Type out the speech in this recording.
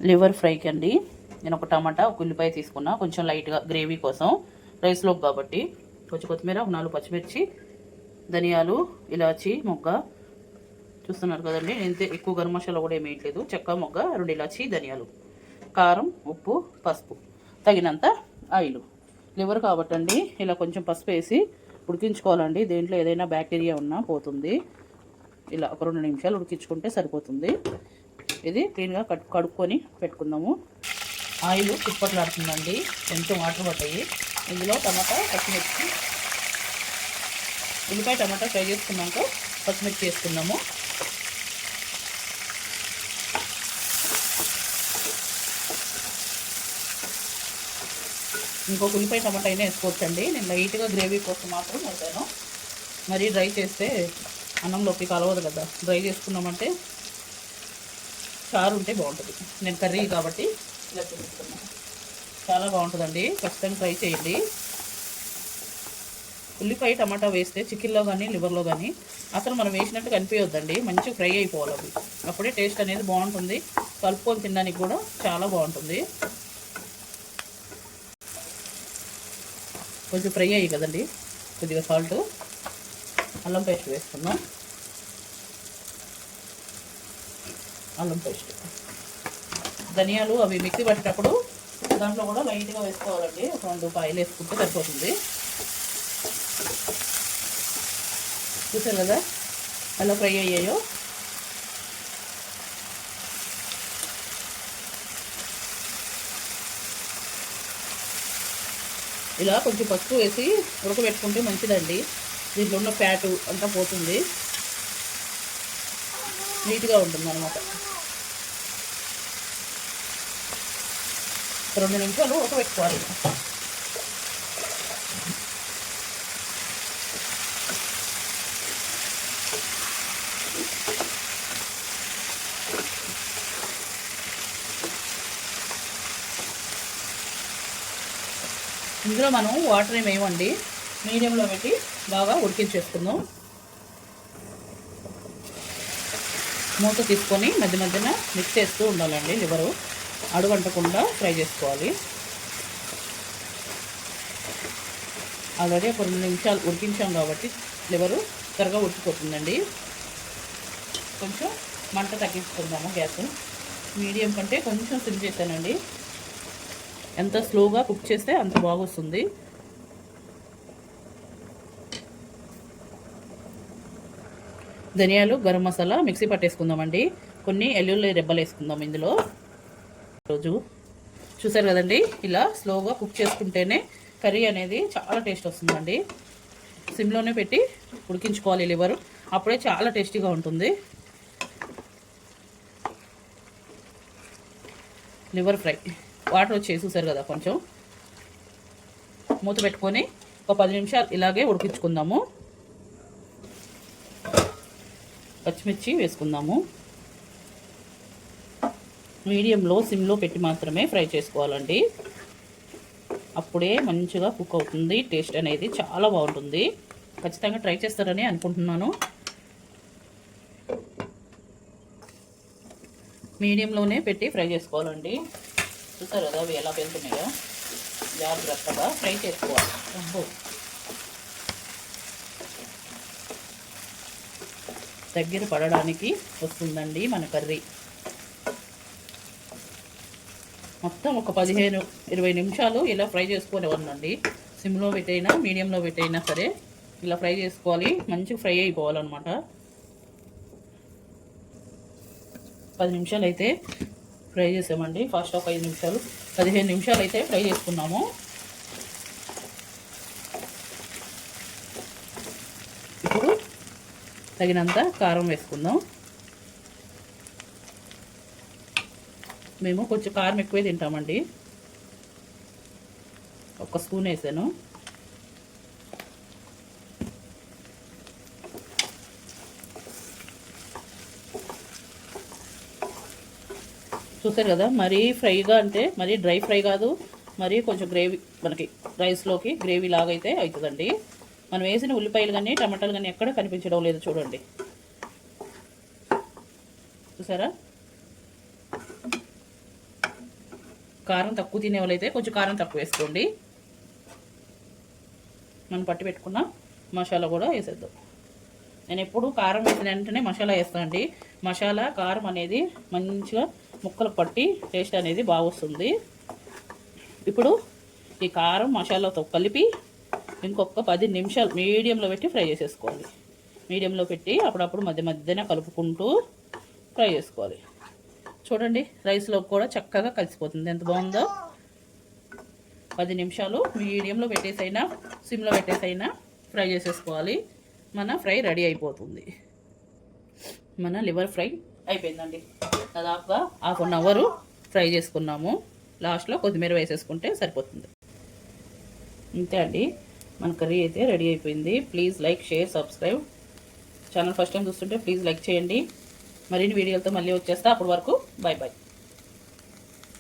Liver ఫ్రైకి అండి నేను ఒక టమాటా ఒక ఉల్లిపాయ తీసుకున్నా, కొంచెం లైట్గా గ్రేవీ కోసం రైస్లోకి కాబట్టి. కొంచెం కొత్తిమీర, ఒక 4 పచ్చిమిర్చి, ధనియాలు, ఇలాచి మొగ్గ చూస్తున్నారు కదండి. నేను ఎక్కువ గరం మసాలా కూడా ఏమి వేయట్లేదు. చెక్క మొగ్గ, 2 ఇలాచి, ధనియాలు, కారం, ఉప్పు, పసుపు, తగినంత ఆయిల్. లివర్ కాబట్టండి ఇలా కొంచెం పసుపు వేసి ఉడికించుకోవాలండి. దేంట్లో ఏదైనా బ్యాక్టీరియా ఉన్నా పోతుంది. ఇలా ఒక 2 నిమిషాలు ఉడికించుకుంటే సరిపోతుంది. ఇది క్లీన్గా కడుక్కొని పెట్టుకుందాము. ఆయిల్ చిప్పట్లాడుతుందండి, కొంచెం వాటర్ పట్టాయి. ఇందులో టమాటా, పచ్చిమిర్చి, ఉల్లిపాయ టమాటా ఫ్రై చేసుకున్నాక పచ్చిమిర్చి వేసుకున్నాము. ఇంకొక ఉల్లిపాయ టమాటా అయినా వేసుకోవచ్చండి. నేను లైట్గా గ్రేవీ కోసం మాత్రం వేసాను. మరీ డ్రై చేస్తే అన్నంలోకి కలవదు కదా. డ్రై చేసుకున్నామంటే చారు ఉంటే బాగుంటుంది. నేను కర్రీ కాబట్టి ఇలా చూపిస్తున్నాను. చాలా బాగుంటుందండి, ఖచ్చితంగా ట్రై చేయండి. ఉల్లిపాయ టమాటా వేస్తే చికెన్లో కానీ లివర్లో కానీ అసలు మనం వేసినట్టు కనిపించొద్దండి. మంచిగా ఫ్రై అయిపోవాలి అవి, అప్పుడే టేస్ట్ అనేది బాగుంటుంది. కలుపుకొని తినడానికి కూడా చాలా బాగుంటుంది. కొంచెం ఫ్రై అయ్యి కదండి, కొద్దిగా సాల్ట్, అల్లం పేస్ట్ వేసుకుందాం. అల్లం పేస్ట్, ధనియాలు అవి మిక్సీ పట్టేటప్పుడు దాంట్లో కూడా లైట్గా వేసుకోవాలండి. ఒక 2 పాయలు వేసుకుంటే సరిపోతుంది. చూసారు కదా అలా ఫ్రై అయ్యాయో. ఇలా కొంచెం పసుపు వేసి ఉడకబెట్టుకుంటే మంచిదండి. దీంట్లో ఉన్న ఫ్యాటు అంతా పోతుంది, నీట్గా ఉంటుంది అన్నమాట. 2 నిమిషాలు ఉడకబెట్టుకోవాలి. ఇందులో మనం వాటర్ ఏమి వేయమండి, మీడియంలో పెట్టి బాగా ఉడికించేసుకుందాం. మూత తీసుకొని మధ్య మధ్యన మిక్స్ చేస్తూ ఉండాలండి. లివరు అడుగంటకుండా ఫ్రై చేసుకోవాలి. ఆల్రెడీ ఒక 2 నిమిషాలు ఉడికించాం కాబట్టి లివరు త్వరగా ఉడికిపోతుందండి. కొంచెం మంట తగ్గించుకుందాము. గ్యాస్ మీడియం కంటే కొంచెం సిమ్ చేశానండి. ఎంత స్లోగా కుక్ చేస్తే అంత బాగొస్తుంది. ధనియాలు, గరం మసాలా మిక్సీ పట్టేసుకుందామండి. కొన్ని ఎల్లుల్లి రెబ్బలు వేసుకుందాం ఇందులో. రోజు చూసారు కదండి, ఇలా స్లోగా కుక్ చేసుకుంటేనే కర్రీ అనేది చాలా టేస్ట్ వస్తుందండి. సిమ్లోనే పెట్టి ఉడికించుకోవాలి లివరు, అప్పుడే చాలా టేస్టీగా ఉంటుంది. లివర్ ఫ్రై వాటర్ వచ్చి చూసారు కదా, కొంచెం మూత పెట్టుకొని ఒక 10 నిమిషాలు ఇలాగే ఉడికించుకుందాము. పచ్చిమిర్చి వేసుకుందాము. మీడియంలో సిమ్లో పెట్టి మాత్రమే ఫ్రై చేసుకోవాలండి, అప్పుడే మంచిగా కుక్ అవుతుంది. టేస్ట్ అనేది చాలా బాగుంటుంది. ఖచ్చితంగా ట్రై చేస్తారని అనుకుంటున్నాను. మీడియంలోనే పెట్టి ఫ్రై చేసుకోవాలండి. చూసారు కదా అవి ఎలా పెడుతున్నాయో, జాగ్రత్తగా ఫ్రై చేసుకోవాలి. దగ్గర పడడానికి వస్తుందండి మన కర్రీ. మొత్తం ఒక 15-20 నిమిషాలు ఇలా ఫ్రై చేసుకోనివ్వండి. సిమ్లో పెట్టైనా మీడియంలో పెట్టైనా సరే ఇలా ఫ్రై చేసుకోవాలి. మంచిగా ఫ్రై అయిపోవాలన్నమాట. 10 నిమిషాలు అయితే ఫ్రై చేసామండి. ఫస్ట్ ఒక 5 నిమిషాలు 15 నిమిషాలు అయితే ఫ్రై చేసుకున్నాము. ఇప్పుడు తగినంత కారం వేసుకుందాం. మేము కొంచెం కారం ఎక్కువే తింటామండి. 1 స్పూన్ వేసాను. చూసారు కదా, మరీ ఫ్రైగా అంటే మరీ డ్రై ఫ్రై కాదు, మరీ కొంచెం గ్రేవీ, మనకి రైస్లోకి గ్రేవీ లాగా అయితే అవుతుందండి. మనం వేసిన ఉల్లిపాయలు కానీ టమాటాలు కానీ ఎక్కడ కనిపించడం లేదు చూడండి. చూసారా, కారం తక్కువ తినే వాళ్ళైతే కొంచెం కారం తక్కువ వేసుకోండి. మనం పట్టి పెట్టుకున్న మసాలా కూడా వేసేద్దాం. నేను ఎప్పుడు కారం వేసిన వెంటనే మసాలా వేస్తానండి. మసాలా కారం అనేది మంచిగా ముక్కలకు పట్టి టేస్ట్ అనేది బాగా వస్తుంది. ఇప్పుడు ఈ కారం మసాలాతో కలిపి ఇంకొక 10 నిమిషాలు మీడియంలో పెట్టి ఫ్రై చేసేసుకోవాలి. మీడియంలో పెట్టి అప్పుడప్పుడు మధ్య మధ్యన కలుపుకుంటూ ఫ్రై చేసుకోవాలి. చూడండి రైస్లో కూడా చక్కగా కలిసిపోతుంది. ఎంత బాగుందో. 10 నిమిషాలు మీడియంలో పెట్టేసైనా సిమ్లో పెట్టేసైనా ఫ్రై చేసేసుకోవాలి. మన ఫ్రై రెడీ అయిపోతుంది. మన లివర్ ఫ్రై అయిపోయిందండి. దాదాపుగా 1/2 అవర్ ఫ్రై చేసుకున్నాము. లాస్ట్లో కొత్తిమీర వేసేసుకుంటే సరిపోతుంది. అంతే అండి, మన కర్రీ అయితే రెడీ అయిపోయింది. Please like, share, subscribe. Channel first time చూస్తుంటే ప్లీజ్ లైక్ చేయండి. మరిన్ని వీడియోలతో మళ్ళీ వచ్చేస్తా. అప్పటి వరకు బాయ్ బాయ్.